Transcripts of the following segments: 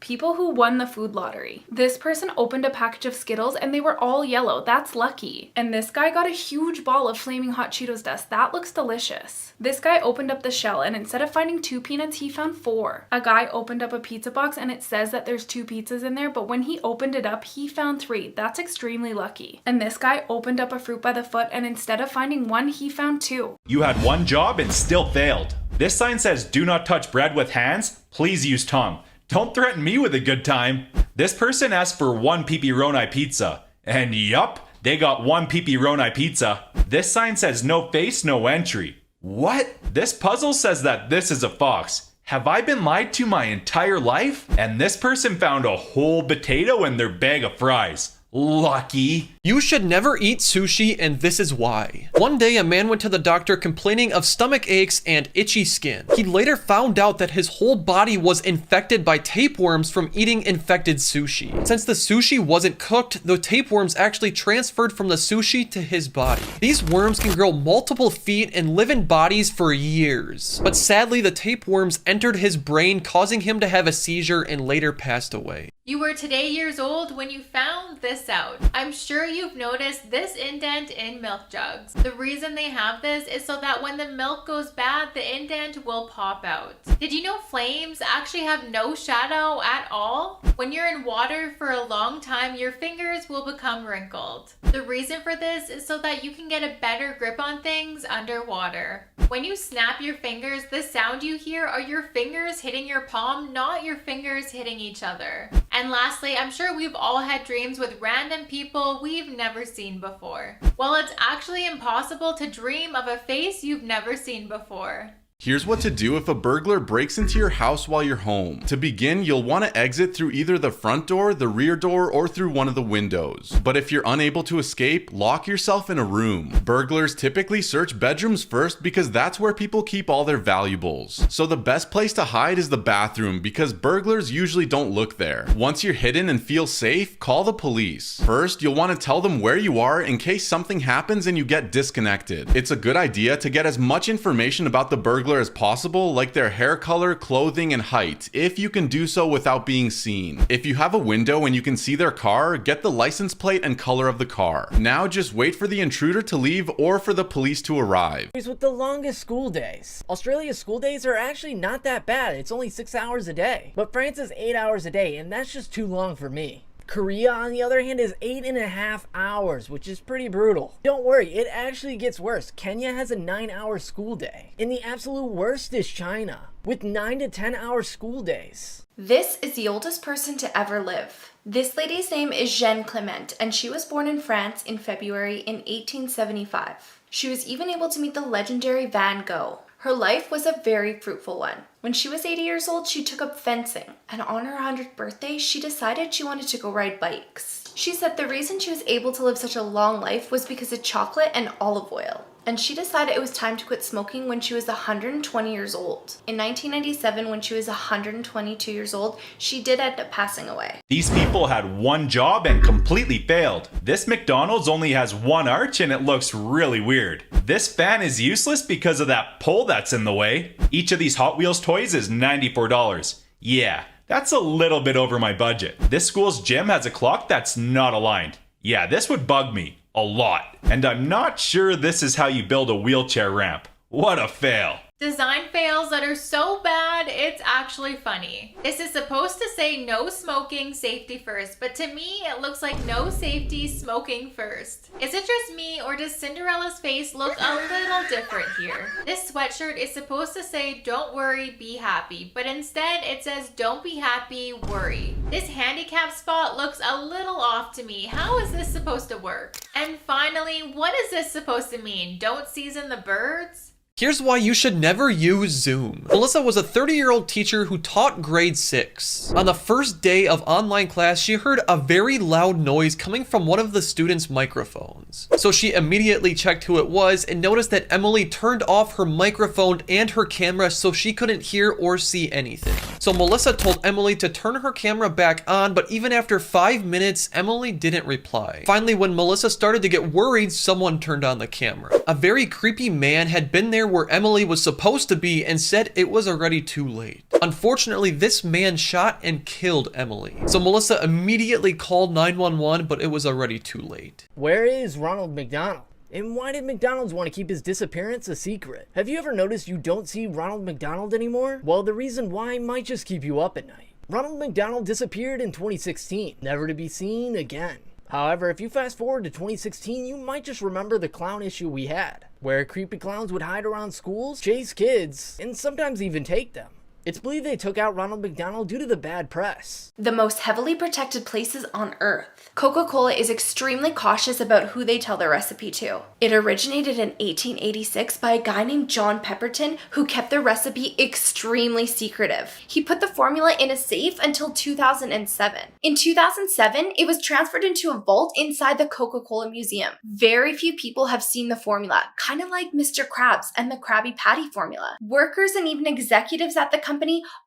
People who won the food lottery. This person opened a package of Skittles and they were all yellow. That's lucky. And this guy got a huge ball of flaming hot Cheetos dust. That looks delicious. This guy opened up the shell and instead of finding 2 peanuts, he found 4. A guy opened up a pizza box and it says that there's 2 pizzas in there, but when he opened it up, he found 3. That's extremely lucky. And this guy opened up a fruit by the foot and instead of finding 1, he found 2. You had one job and still failed. This sign says, "Do not touch bread with hands. Please use tongue. Don't threaten me with a good time." This person asked for 1 pepperoni pizza. And yup, they got 1 pepperoni pizza. This sign says no face, no entry. What? This puzzle says that this is a fox. Have I been lied to my entire life? And this person found a whole potato in their bag of fries. Lucky. You should never eat sushi, and this is why. One day, a man went to the doctor complaining of stomach aches and itchy skin. He later found out that his whole body was infected by tapeworms from eating infected sushi. Since the sushi wasn't cooked, the tapeworms actually transferred from the sushi to his body. These worms can grow multiple feet and live in bodies for years. But sadly, the tapeworms entered his brain, causing him to have a seizure and later passed away. You were today years old when you found this out. I'm sure you've noticed this indent in milk jugs. The reason they have this is so that when the milk goes bad, the indent will pop out. Did you know flames actually have no shadow at all? When you're in water for a long time, your fingers will become wrinkled. The reason for this is so that you can get a better grip on things underwater. When you snap your fingers, the sound you hear are your fingers hitting your palm, not your fingers hitting each other. And lastly, I'm sure we've all had dreams with random people we've never seen before. Well, it's actually impossible to dream of a face you've never seen before. Here's what to do if a burglar breaks into your house while you're home. To begin, you'll want to exit through either the front door, the rear door, or through one of the windows. But if you're unable to escape, lock yourself in a room. Burglars typically search bedrooms first because that's where people keep all their valuables. So the best place to hide is the bathroom because burglars usually don't look there. Once you're hidden and feel safe, call the police. First, you'll want to tell them where you are in case something happens and you get disconnected. It's a good idea to get as much information about the burglar as possible, like their hair color, clothing, and height, if you can do so without being seen. If you have a window and you can see their car, get the license plate and color of the car. Now just wait for the intruder to leave or for the police to arrive. With the longest school days. Australia's school days are actually not that bad. It's only 6 hours a day. But France is 8 hours a day, and that's just too long for me. Korea, on the other hand, is 8.5 hours, which is pretty brutal. Don't worry, it actually gets worse. Kenya has a 9-hour school day. And the absolute worst is China, with 9 to 10 hour school days. This is the oldest person to ever live. This lady's name is Jeanne Clement, and she was born in France in February in 1875. She was even able to meet the legendary Van Gogh. Her life was a very fruitful one. When she was 80 years old, she took up fencing, and on her 100th birthday, she decided she wanted to go ride bikes. She said the reason she was able to live such a long life was because of chocolate and olive oil. And she decided it was time to quit smoking when she was 120 years old. In 1997, when she was 122 years old, she did end up passing away. These people had one job and completely failed. This McDonald's only has one arch and it looks really weird. This fan is useless because of that pole that's in the way. Each of these Hot Wheels toys is $94. Yeah, that's a little bit over my budget. This school's gym has a clock that's not aligned. Yeah, this would bug me. A lot. And I'm not sure this is how you build a wheelchair ramp. What a fail. Design fails that are so bad, it's actually funny. This is supposed to say no smoking, safety first, but to me, it looks like no safety, smoking first. Is it just me, or does Cinderella's face look a little different here? This sweatshirt is supposed to say don't worry, be happy, but instead it says don't be happy, worry. This handicap spot looks a little off to me. How is this supposed to work? And finally, what is this supposed to mean? Don't season the birds? Here's why you should never use Zoom. Melissa was a 30-year-old teacher who taught grade 6. On the first day of online class, she heard a very loud noise coming from one of the students' microphones. So she immediately checked who it was and noticed that Emily turned off her microphone and her camera so she couldn't hear or see anything. So Melissa told Emily to turn her camera back on, but even after 5 minutes, Emily didn't reply. Finally, when Melissa started to get worried, someone turned on the camera. A very creepy man had been there there where Emily was supposed to be and said it was already too late. Unfortunately, this man shot and killed Emily. So Melissa immediately called 911, but it was already too late. Where is Ronald McDonald? And why did McDonald's want to keep his disappearance a secret? Have you ever noticed you don't see Ronald McDonald anymore? Well, the reason why might just keep you up at night. Ronald McDonald disappeared in 2016, never to be seen again. However, if you fast forward to 2016, you might just remember the clown issue we had, where creepy clowns would hide around schools, chase kids, and sometimes even take them. It's believed they took out Ronald McDonald due to the bad press. The most heavily protected places on Earth. Coca-Cola is extremely cautious about who they tell their recipe to. It originated in 1886 by a guy named John Pemberton who kept the recipe extremely secretive. He put the formula in a safe until 2007. In 2007, it was transferred into a vault inside the Coca-Cola Museum. Very few people have seen the formula, kind of like Mr. Krabs and the Krabby Patty formula. Workers and even executives at the company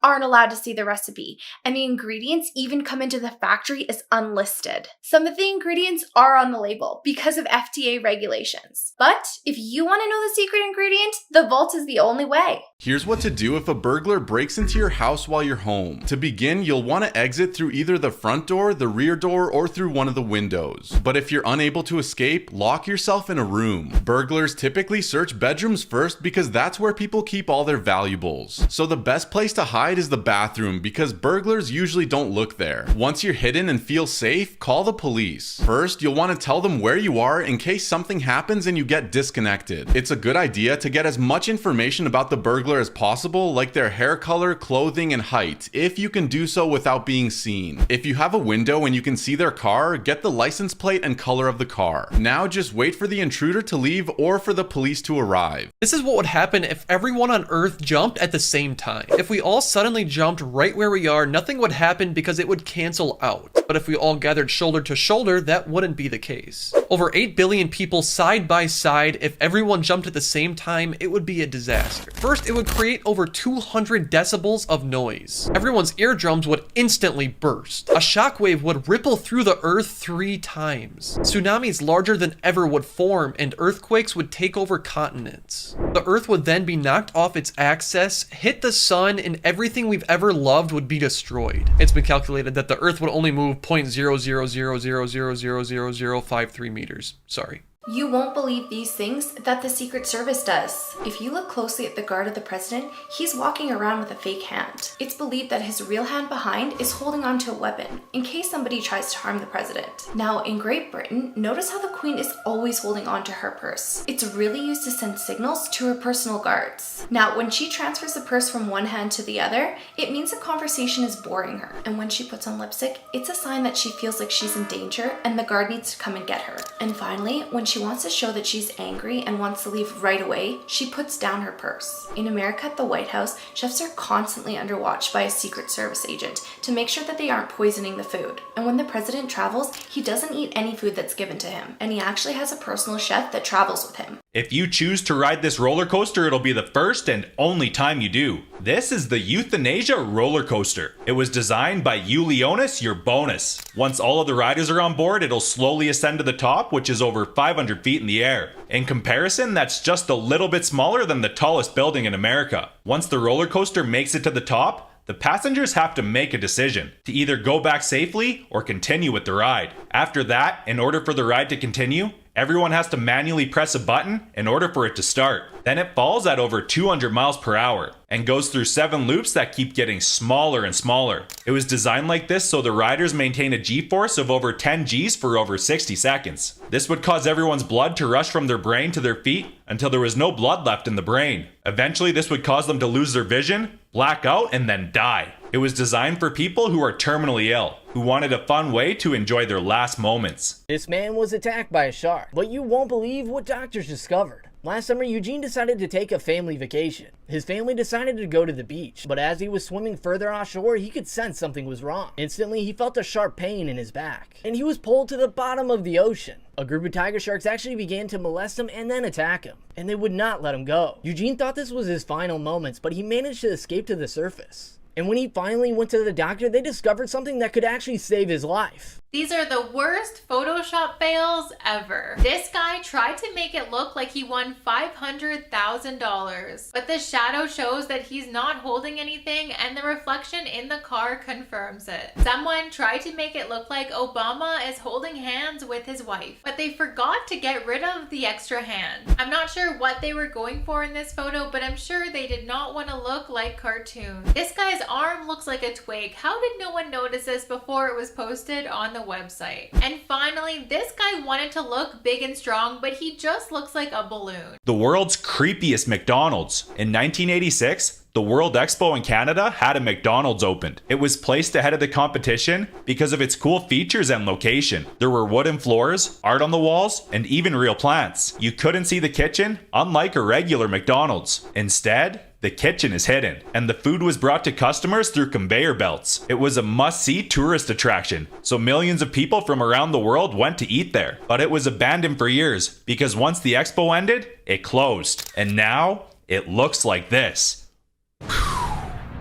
aren't allowed to see the recipe, and the ingredients even come into the factory as unlisted. Some of the ingredients are on the label because of FDA regulations. But if you want to know the secret ingredient, the vault is the only way. Here's what to do if a burglar breaks into your house while you're home. To begin, you'll want to exit through either the front door, the rear door, or through one of the windows. But if you're unable to escape, lock yourself in a room. Burglars typically search bedrooms first because that's where people keep all their valuables. So the best place to hide is the bathroom because burglars usually don't look there. Once you're hidden and feel safe, call the police. First, you'll want to tell them where you are in case something happens and you get disconnected. It's a good idea to get as much information about the burglar as possible, like their hair color, clothing, and height, if you can do so without being seen. If you have a window and you can see their car, get the license plate and color of the car. Now just wait for the intruder to leave or for the police to arrive. This is what would happen if everyone on Earth jumped at the same time. If we all suddenly jumped right where we are, nothing would happen because it would cancel out. But if we all gathered shoulder to shoulder, that wouldn't be the case. Over 8 billion people side by side, if everyone jumped at the same time, it would be a disaster. First, it would create over 200 decibels of noise. Everyone's eardrums would instantly burst. A shockwave would ripple through the Earth 3 times. Tsunamis larger than ever would form, and earthquakes would take over continents. The Earth would then be knocked off its axis, hit the sun, and everything we've ever loved would be destroyed. It's been calculated that the Earth would only move 0.000000053 meters. Sorry. You won't believe these things that the Secret Service does. If you look closely at the guard of the president, he's walking around with a fake hand. It's believed that his real hand behind is holding onto a weapon in case somebody tries to harm the president. Now, in Great Britain, notice how the Queen is always holding onto her purse. It's really used to send signals to her personal guards. Now, when she transfers the purse from one hand to the other, it means the conversation is boring her. And when she puts on lipstick, it's a sign that she feels like she's in danger and the guard needs to come and get her. And finally, when she wants to show that she's angry and wants to leave right away, she puts down her purse. In America at the White House, chefs are constantly under watch by a Secret Service agent to make sure that they aren't poisoning the food. And when the president travels, he doesn't eat any food that's given to him, and he actually has a personal chef that travels with him. If you choose to ride this roller coaster, it'll be the first and only time you do. This is the Euthanasia roller coaster. It was designed by Leonis, your bonus. Once all of the riders are on board, it'll slowly ascend to the top, which is over 500 feet in the air. In comparison, that's just a little bit smaller than the tallest building in America. Once the roller coaster makes it to the top, the passengers have to make a decision to either go back safely or continue with the ride. After that, in order for the ride to continue, everyone has to manually press a button in order for it to start. Then it falls at over 200 miles per hour and goes through 7 loops that keep getting smaller and smaller. It was designed like this so the riders maintain a G-force of over 10 Gs for over 60 seconds. This would cause everyone's blood to rush from their brain to their feet until there was no blood left in the brain. Eventually, this would cause them to lose their vision, black out, and then die. It was designed for people who are terminally ill, who wanted a fun way to enjoy their last moments. This man was attacked by a shark, but you won't believe what doctors discovered. Last summer, Eugene decided to take a family vacation. His family decided to go to the beach, but as he was swimming further offshore, he could sense something was wrong. Instantly, he felt a sharp pain in his back, and he was pulled to the bottom of the ocean. A group of tiger sharks actually began to molest him and then attack him, and they would not let him go. Eugene thought this was his final moments, but he managed to escape to the surface. And when he finally went to the doctor, they discovered something that could actually save his life. These are the worst Photoshop fails ever. This guy tried to make it look like he won $500,000, but the shadow shows that he's not holding anything and the reflection in the car confirms it. Someone tried to make it look like Obama is holding hands with his wife, but they forgot to get rid of the extra hand. I'm not sure what they were going for in this photo, but I'm sure they did not want to look like cartoon. This guy's arm looks like a twig. How did no one notice this before it was posted on the website? And finally, this guy wanted to look big and strong, but he just looks like a balloon. The world's creepiest McDonald's. In 1986, the World Expo in Canada had a McDonald's opened. It was placed ahead of the competition because of its cool features and location. There were wooden floors, art on the walls, and even real plants. You couldn't see the kitchen, unlike a regular McDonald's. Instead, the kitchen is hidden, and the food was brought to customers through conveyor belts. It was a must-see tourist attraction, so millions of people from around the world went to eat there. But it was abandoned for years, because once the expo ended, it closed. And now, it looks like this.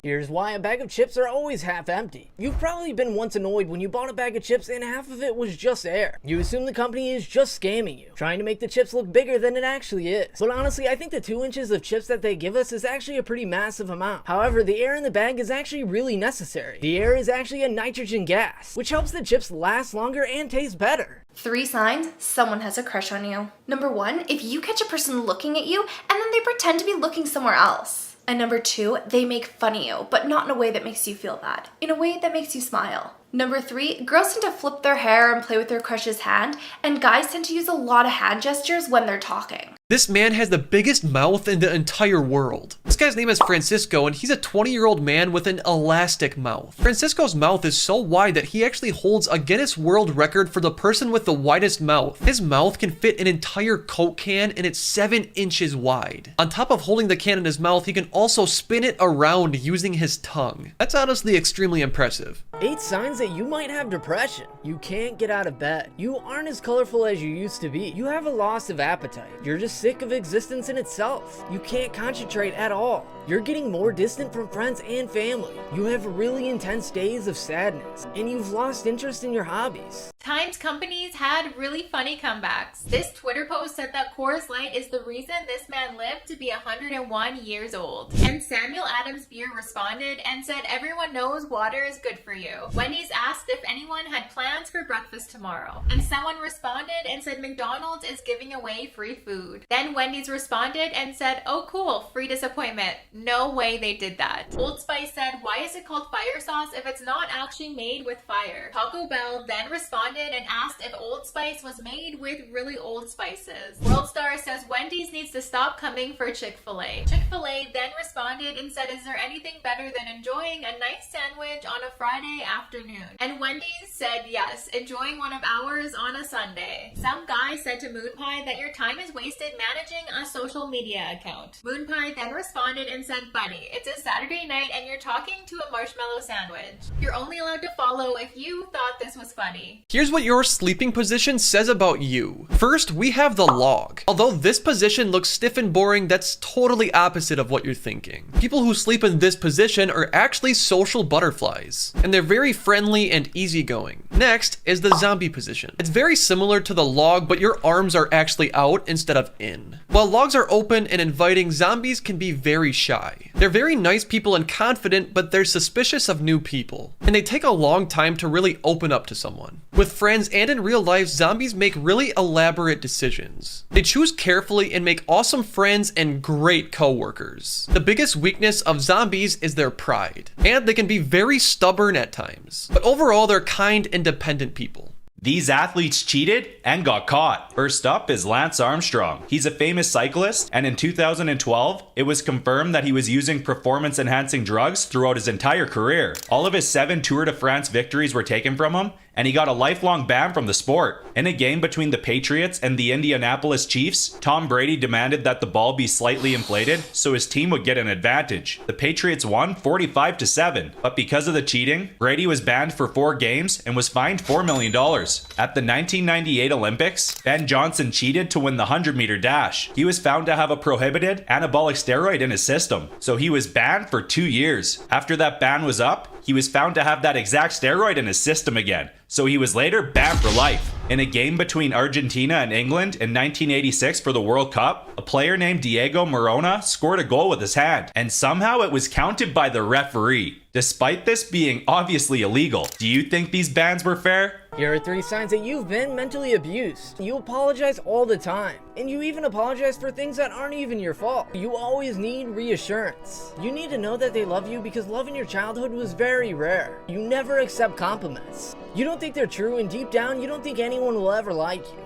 Here's why a bag of chips are always half empty. You've probably been once annoyed when you bought a bag of chips and half of it was just air. You assume the company is just scamming you, trying to make the chips look bigger than it actually is. But honestly, I think the 2 inches of chips that they give us is actually a pretty massive amount. However, the air in the bag is actually really necessary. The air is actually a nitrogen gas, which helps the chips last longer and taste better. 3 signs someone has a crush on you. Number 1, if you catch a person looking at you and then they pretend to be looking somewhere else. And number 2, they make fun of you, but not in a way that makes you feel bad. In a way that makes you smile. Number 3, girls tend to flip their hair and play with their crush's hand, and guys tend to use a lot of hand gestures when they're talking. This man has the biggest mouth in the entire world. This guy's name is Francisco, and he's a 20-year-old man with an elastic mouth. Francisco's mouth is so wide that he actually holds a Guinness World Record for the person with the widest mouth. His mouth can fit an entire Coke can, and it's 7 inches wide. On top of holding the can in his mouth, he can also spin it around using his tongue. That's honestly extremely impressive. 8 signs that you might have depression. You can't get out of bed. You aren't as colorful as you used to be. You have a loss of appetite. You're just sick of existence in itself. You can't concentrate at all. You're getting more distant from friends and family. You have really intense days of sadness, and you've lost interest in your hobbies. Times companies had really funny comebacks. This Twitter post said that Coors Light is the reason this man lived to be 101 years old. And Samuel Adams Beer responded and said everyone knows water is good for you. Wendy's asked if anyone had plans for breakfast tomorrow. And someone responded and said McDonald's is giving away free food. Then Wendy's responded and said, oh cool, free disappointment. No way they did that. Old Spice said, why is it called fire sauce if it's not actually made with fire? Taco Bell then responded and asked if Old Spice was made with really old spices. World Star says Wendy's needs to stop coming for Chick-fil-A. Chick-fil-A then responded and said, is there anything better than enjoying a nice sandwich on a Friday afternoon? And Wendy's said yes, enjoying one of ours on a Sunday. Some guy said to Moon Pie that your time is wasted managing a social media account. Moon Pie then responded and said, buddy, it's a Saturday night and you're talking to a marshmallow sandwich. You're only allowed to follow if you thought this was funny. Here's what your sleeping position says about you. First, we have the log. Although this position looks stiff and boring, that's totally opposite of what you're thinking. People who sleep in this position are actually social butterflies, and they're very friendly and easygoing. Next is the zombie position. It's very similar to the log, but your arms are actually out instead of in. While logs are open and inviting, zombies can be very shy. They're very nice people and confident, but they're suspicious of new people, and they take a long time to really open up to someone. With friends and in real life, zombies make really elaborate decisions. They choose carefully and make awesome friends and great co-workers. The biggest weakness of zombies is their pride, and they can be very stubborn at times. But overall, they're kind, independent people. These athletes cheated and got caught. First up is Lance Armstrong. He's a famous cyclist, and in 2012, it was confirmed that he was using performance-enhancing drugs throughout his entire career. All of his 7 Tour de France victories were taken from him, and he got a lifelong ban from the sport. In a game between the Patriots and the Indianapolis Chiefs, Tom Brady demanded that the ball be slightly inflated so his team would get an advantage. The Patriots won 45-7, but because of the cheating, Brady was banned for 4 games and was fined $4 million. At the 1998 Olympics, Ben Johnson cheated to win the 100-meter dash. He was found to have a prohibited anabolic steroid in his system, so he was banned for 2 years. After that ban was up, he was found to have that exact steroid in his system again, so he was later banned for life. In a game between Argentina and England in 1986 for the World Cup, a player named Diego Maradona scored a goal with his hand, and somehow it was counted by the referee, despite this being obviously illegal. Do you think these bans were fair? Here are 3 signs that you've been mentally abused. You apologize all the time, and you even apologize for things that aren't even your fault. You always need reassurance. You need to know that they love you because love in your childhood was very rare. You never accept compliments. You don't think they're true, and deep down, you don't think anyone will ever like you.